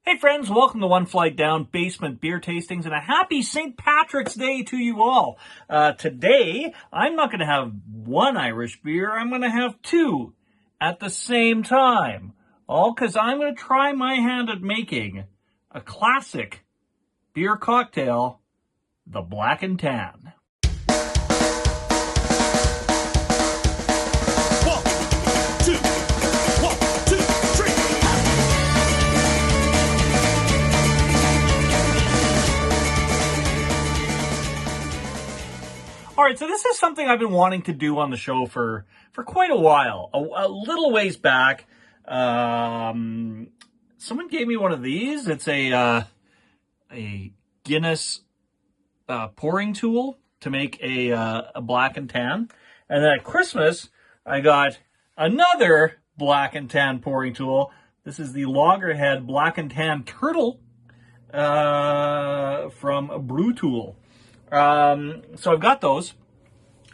Hey friends, welcome to One Flight Down Basement Beer Tastings, and a happy St. Patrick's Day to you all. Today, I'm not going to have one Irish beer, I'm going to have two at the same time. All because I'm going to try my hand at making a classic beer cocktail, the Black and Tan. All right, so this is something I've been wanting to do on the show for quite a while. A little ways back, someone gave me one of these. It's a Guinness pouring tool to make a Black and Tan. And then at Christmas, I got another Black and Tan pouring tool. This is the Lagerhead Black and Tan Turtle from Brew Tool. So I've got those,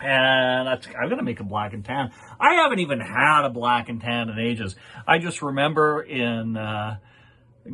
and I'm going to make a Black and Tan. I haven't even had a Black and Tan in ages. I just remember in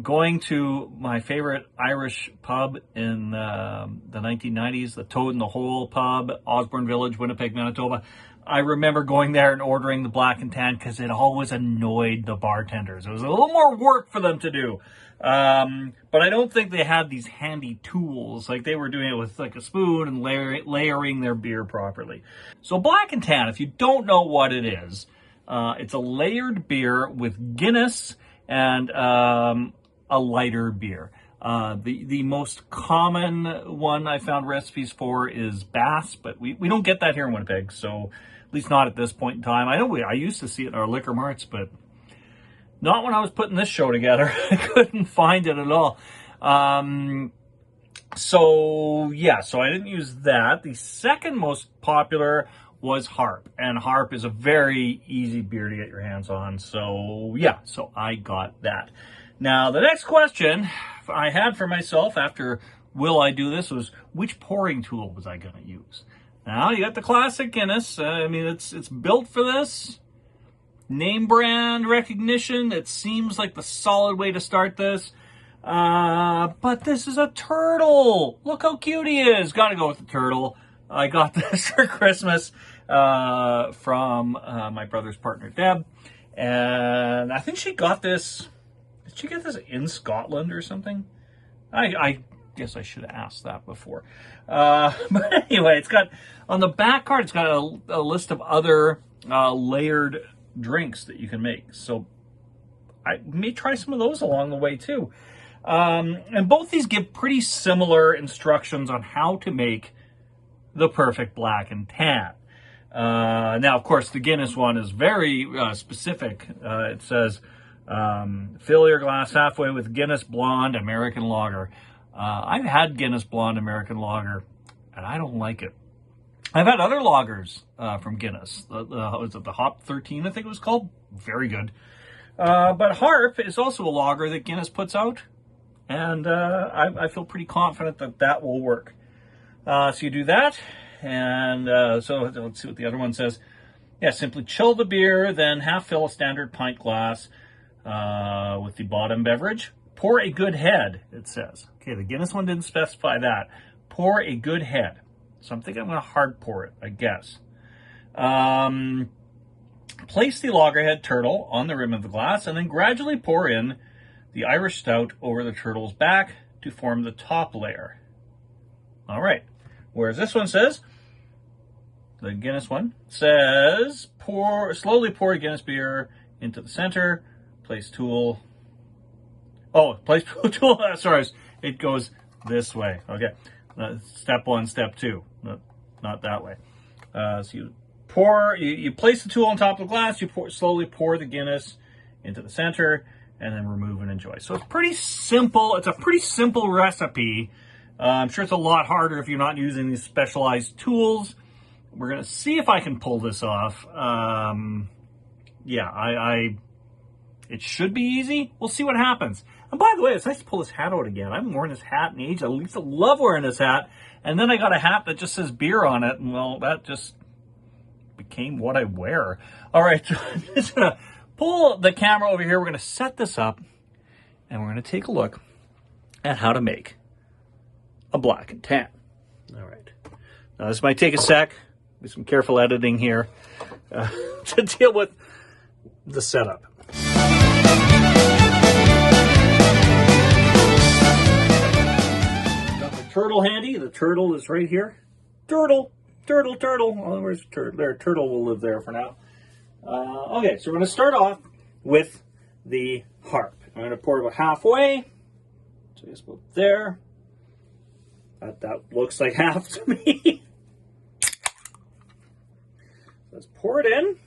going to my favorite Irish pub in the 1990s, the Toad in the Hole pub, Osborne Village, Winnipeg, Manitoba. I remember going there and ordering the Black and Tan because it always annoyed the bartenders. It was a little more work for them to do. But I don't think they had these handy tools. Like, they were doing it with like a spoon and layering their beer properly. So Black and Tan, if you don't know what it is, it's a layered beer with Guinness and a lighter beer. The most common one I found recipes for is Bass, but we don't get that here in Winnipeg, so at least not at this point in time. I used to see it in our liquor marts, but not when I was putting this show together. I couldn't find it at all. So I didn't use that. The second most popular was Harp, and Harp is a very easy beer to get your hands on. So I got that. Now, the next question I had for myself after will I do this was, which pouring tool was I going to use? Now, you got the classic Guinness. It's built for this. Name brand recognition, it seems like the solid way to start this. But this is a turtle. Look how cute he is. Got to go with the turtle. I got this for Christmas from my brother's partner, Deb. And I think she got this. Did she get this in Scotland or something? I guess I should have asked that before. But anyway, it's got, on the back card, it's got a list of other layered drinks that you can make. So I may try some of those along the way too. And both these give pretty similar instructions on how to make the perfect Black and Tan. Now, of course, the Guinness one is very specific. It says, fill your glass halfway with Guinness Blonde American Lager. I've had Guinness Blonde American Lager, and I don't like it. I've had other lagers from Guinness. Was it the Hop 13, I think it was called? Very good. But Harp is also a lager that Guinness puts out, and I feel pretty confident that that will work. So you do that, and so let's see what the other one says. Yeah, simply chill the beer, then half fill a standard pint glass with the bottom beverage. Pour a good head, it says. Okay, the Guinness one didn't specify that. Pour a good head. So I'm thinking I'm going to hard pour it, I guess. Place the Lagerhead turtle on the rim of the glass and then gradually pour in the Irish Stout over the turtle's back to form the top layer. All right. Whereas this one says, the Guinness one says, slowly pour Guinness beer into the center, place tool. Sorry, it goes this way. Okay. Step one, step two. Not that way. So you pour, you place the tool on top of the glass, you slowly pour the Guinness into the center, and then remove and enjoy. So it's pretty simple. It's a pretty simple recipe. I'm sure it's a lot harder if you're not using these specialized tools. We're going to see if I can pull this off. It should be easy. We'll see what happens. And by the way, it's nice to pull this hat out again. I haven't worn this hat in ages. I used to love wearing this hat. And then I got a hat that just says beer on it. And, well, that just became what I wear. All right, so I'm just going to pull the camera over here. We're going to set this up. and we're going to take a look at how to make a black and tan. All right. Now, this might take a sec. Do some careful editing here to deal with the setup. Got my turtle handy. The turtle is right here. Turtle. Oh, where's the turtle? There, turtle will live there for now. Okay, so we're going to start off with the harp. I'm going to pour it about halfway. So just about there. That looks like half to me. Let's pour it in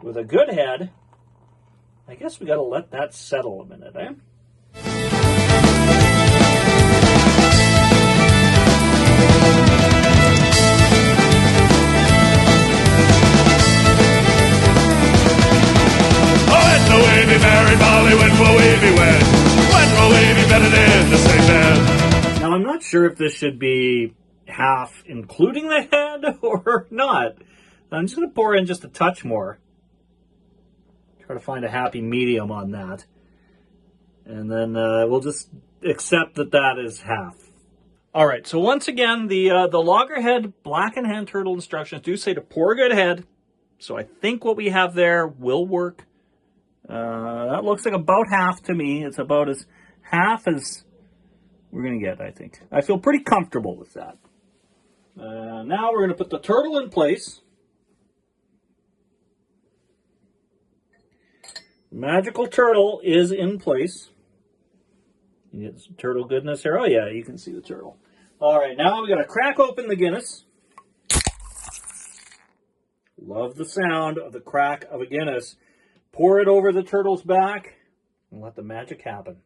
with a good head. I guess we got to let that settle a minute, eh? Now, I'm not sure if this should be half including the head or not. I'm just going to pour in just a touch more. Try to find a happy medium on that. And then we'll just accept that that is half. All right, so once again, the Lagerhead Black and Hand Turtle instructions do say to pour a good head. So I think what we have there will work. That looks like about half to me. It's about as half as we're going to get, I think. I feel pretty comfortable with that. Now we're going to put the turtle in place. Magical turtle is in place. You get some turtle goodness here. Oh yeah, you can see the turtle. All right, now we're going to crack open the Guinness. Love the sound of the crack of a Guinness. Pour it over the turtle's back and let the magic happen.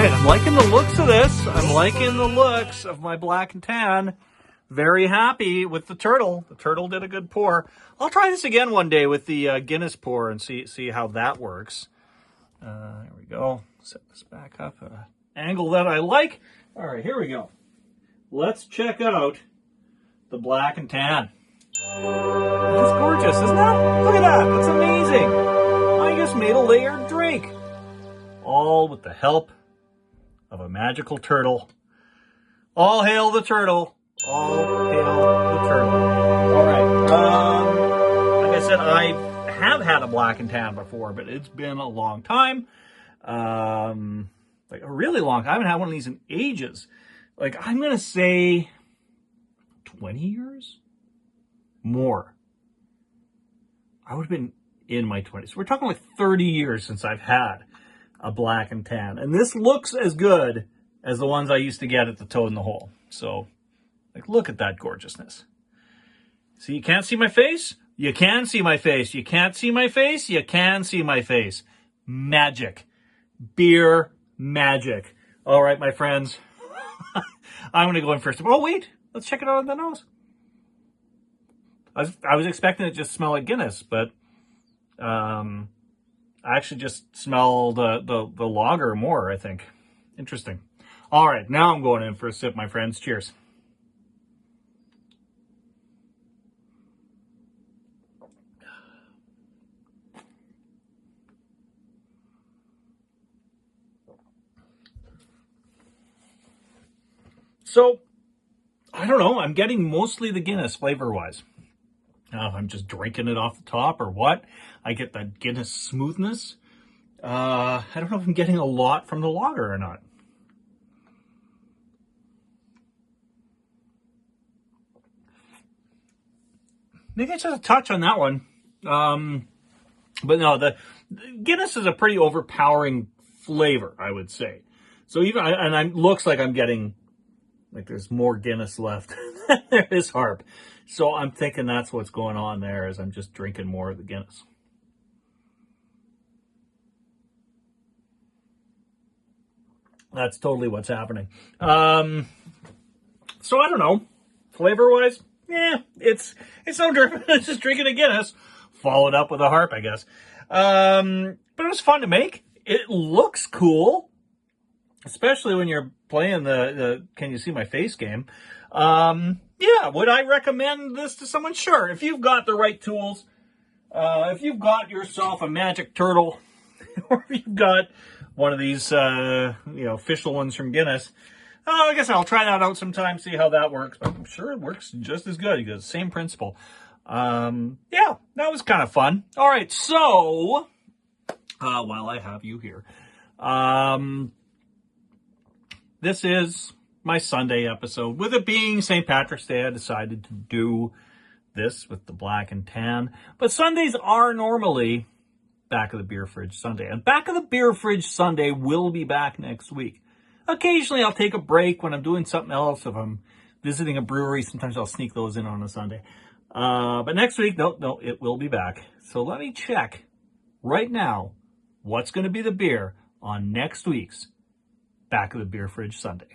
I'm liking the looks of this. I'm liking the looks of my black and tan. Very happy with the turtle. The turtle did a good pour. I'll try this again one day with the Guinness pour and see how that works. There we go. Set this back up at an angle that I like. All right, here we go. Let's check out the black and tan. That's gorgeous, isn't that? Look at that. That's amazing. I just made a layered drink. All with the help of a magical turtle. All hail the turtle. All hail the turtle. All right. Like I said, I have had a black and tan before, but it's been a long time. Like a really long time. I haven't had one of these in ages. Like, I'm going to say 20 years? More. I would have been in my 20s. We're talking like 30 years since I've had a black and tan. And this looks as good as the ones I used to get at the Toad in the Hole. So, like, look at that gorgeousness. See, you can't see my face? You can see my face. You can't see my face? You can see my face. Magic. Beer magic. All right, my friends. I'm going to go in first. Oh, wait. Let's check it out on the nose. I was expecting it to just smell like Guinness, but I actually just smell the lager more, I think. Interesting. All right, now I'm going in for a sip, my friends. Cheers. So, I don't know. I'm getting mostly the Guinness flavor-wise. I don't know if I'm just drinking it off the top or what. I get that Guinness smoothness. I don't know if I'm getting a lot from the lager or not. Maybe it's just a touch on that one. But no, the Guinness is a pretty overpowering flavor, I would say. So even, and it looks like I'm getting, like there's more Guinness left than there is Harp. So I'm thinking that's what's going on there, is I'm just drinking more of the Guinness. That's totally what's happening. So I don't know. Flavor-wise, it's no different than just drinking a Guinness, followed up with a Harp, I guess. But it was fun to make. It looks cool, especially when you're playing the Can You See My Face game. Yeah, would I recommend this to someone? Sure. If you've got the right tools, if you've got yourself a magic turtle, or if you've got one of these, official ones from Guinness, I guess I'll try that out sometime, see how that works. But I'm sure it works just as good because same principle. Yeah, that was kind of fun. All right, so while I have you here, this is my Sunday episode. With it being St. Patrick's Day, I decided to do this with the black and tan. But Sundays are normally Back of the Beer Fridge Sunday. And Back of the Beer Fridge Sunday will be back next week. Occasionally I'll take a break when I'm doing something else. If I'm visiting a brewery, sometimes I'll sneak those in on a Sunday. But next week, no, it will be back. So let me check right now what's going to be the beer on next week's Back of the Beer Fridge Sunday.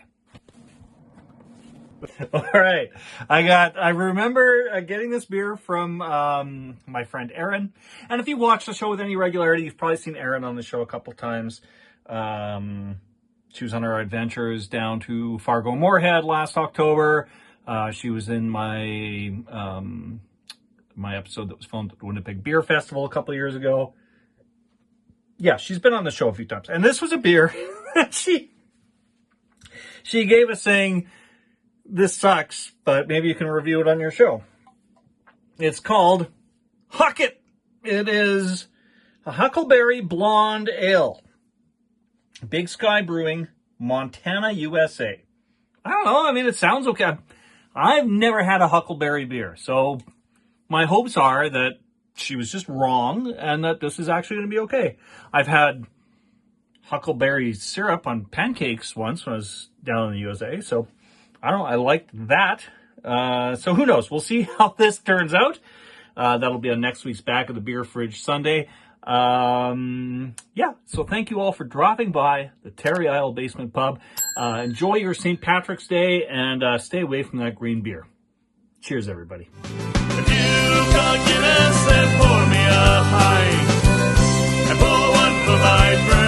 All right. I remember getting this beer from my friend Erin. And if you watch the show with any regularity, you've probably seen Erin on the show a couple times. She was on her adventures down to Fargo Moorhead last October. She was in my my episode that was filmed at the Winnipeg Beer Festival a couple of years ago. Yeah, she's been on the show a few times. And this was a beer that she gave us saying, this sucks, but maybe you can review it on your show. It's called Huck It. It is a Huckleberry Blonde Ale. Big Sky Brewing, Montana, USA. I don't know. I mean, it sounds okay. I've never had a Huckleberry beer, so my hopes are that she was just wrong and that this is actually going to be okay. I've had Huckleberry syrup on pancakes once when I was down in the USA, so I don't know. I liked that. So who knows? We'll see how this turns out. That'll be on next week's Back of the Beer Fridge Sunday. Yeah, so thank you all for dropping by the Terry Isle Basement Pub. Enjoy your St. Patrick's Day and stay away from that green beer. Cheers, everybody. If you've got Guinness, then pour me a pint and pour one for my friend.